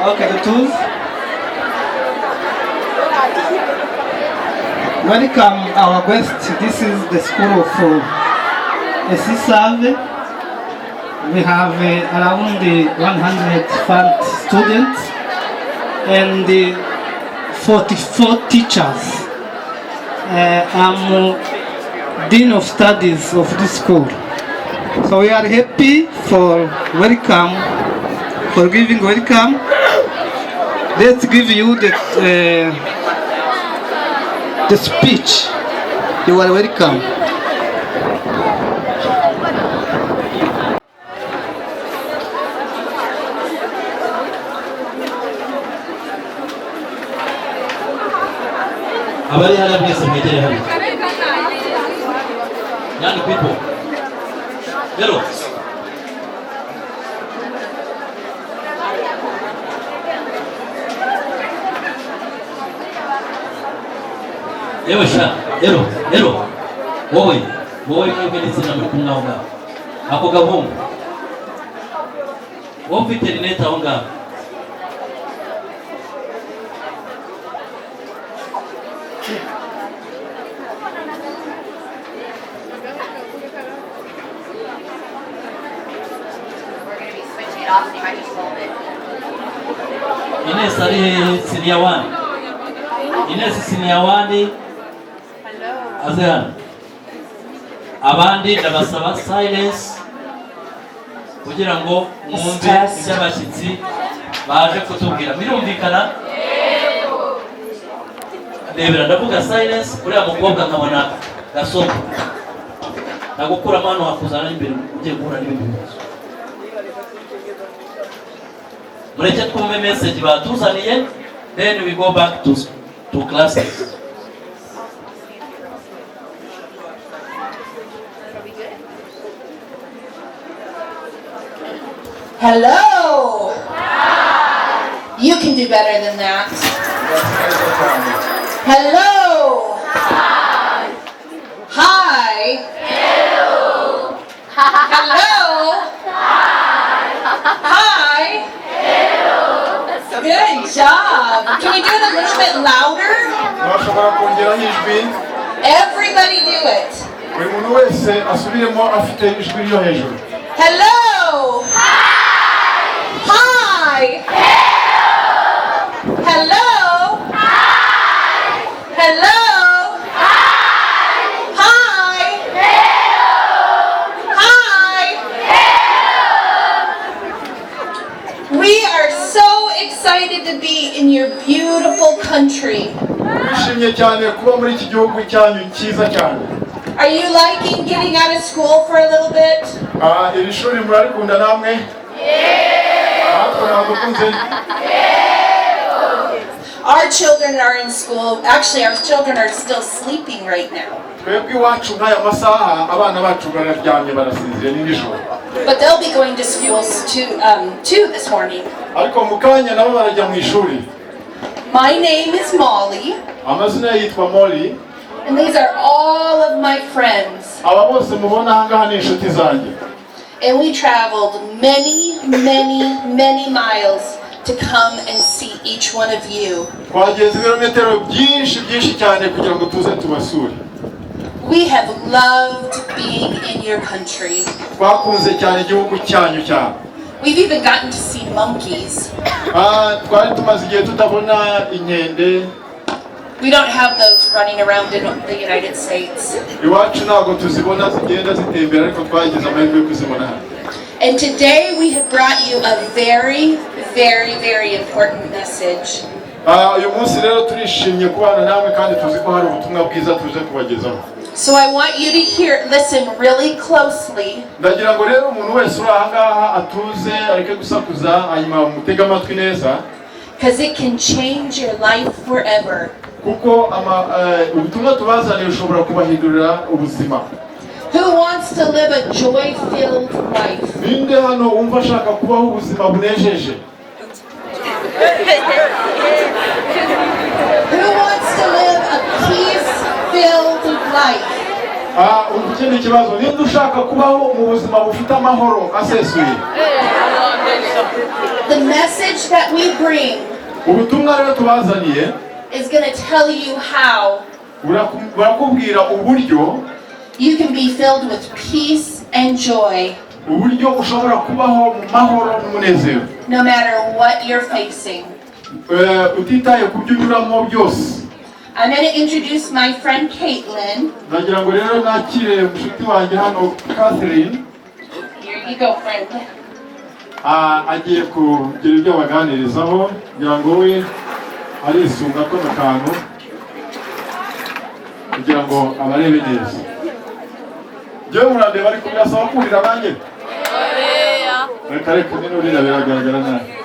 Okay, the tools. Welcome our guests. This is the school of SISAV. We have around 100 students and 44 teachers. I'm Dean of Studies of this school. So we are happy for giving welcome. Let's give you the speech. You are welcome. Abari hara mwese mwegere hano. Young people. Hello. Ewe sha, hello. Wowe mwebwe n'izina muri kumwe aho ngaho. Ako gahungu. Wowe ufite rinete aho ngaho. Ines ari senior one. Ines senior one. Azehan. Abandi ndabasaba silence kugira ngo mwumve iby'abashyitsi baje kutubwira. Birumvikana? Yego. Ndebera ndavuga silence kuri mukobwa nkabona gasoko. Nagukura amano hakuzana imbere ugiye guhura n'ibindi bibazo. Mureke twumve message batuzaniye, then we go back to classes. Hello. Hi. You can do better than that. Hello. Hi. Hi. Hello. Hello. Hi. Hello. Good job. Can we do it a little bit louder? Everybody do it. Hello. Hi. Hello. Hello. Hi. Hello. Hi. Hi. Hello. Hi. Hello. We are so excited to be in your beautiful country. Are you liking getting out of school for a little bit? Our children are in school. Actually, our children are still sleeping right now. But they'll be going to schools too this morning. My name is Molly. And these are all of my friends. And we traveled many, many, many miles to come and see each one of you. We have loved being in your country. We've even gotten to see monkeys. We don't have those running around in the United And today we have brought you a very, very, very important message. Uyu munsi rero turishimye kubana namwe kandi tuzi ko hari ubutumwa bwiza tuje kubagezaho. So I want you to listen really closely. Ndagira ngo rero umuntu wese uri aha ngaha atuze areke gusakuza hanyuma mutega amatwi neza. Because it can change your life forever. Kuko ubutumwa tubazaniye ushobora kubahindurira ubuzima. Who wants to live a joy-filled life? Ninde hano wumva ashaka kubaho ubuzima bunejeje? Who wants to live a peace-filled life? Ikindi kibazo, ninde ushaka kubaho mu buzima bufite amahoro asesuye? The message that we bring Ubutumwa rero tubazaniye is going to tell you how burakubwira uburyo you can be filled with peace and joy uburyo ushobora kubaho mu mahoro n'umunezero no matter what you're facing. Utitaye ku byo unyuramo byose. I'm going to introduce my friend Caitlin. Ndagira ngo rero nakire mushuti wanjye hano Catherine. Here you go, friend. Agiye kugira ibyo baganirizaho kugira ngo we arisunga ko nakantu kugira ngo abarebe neza. Jewe murandeba ariko birasaba kurira nanjye. Reka nino biragaragara nabi.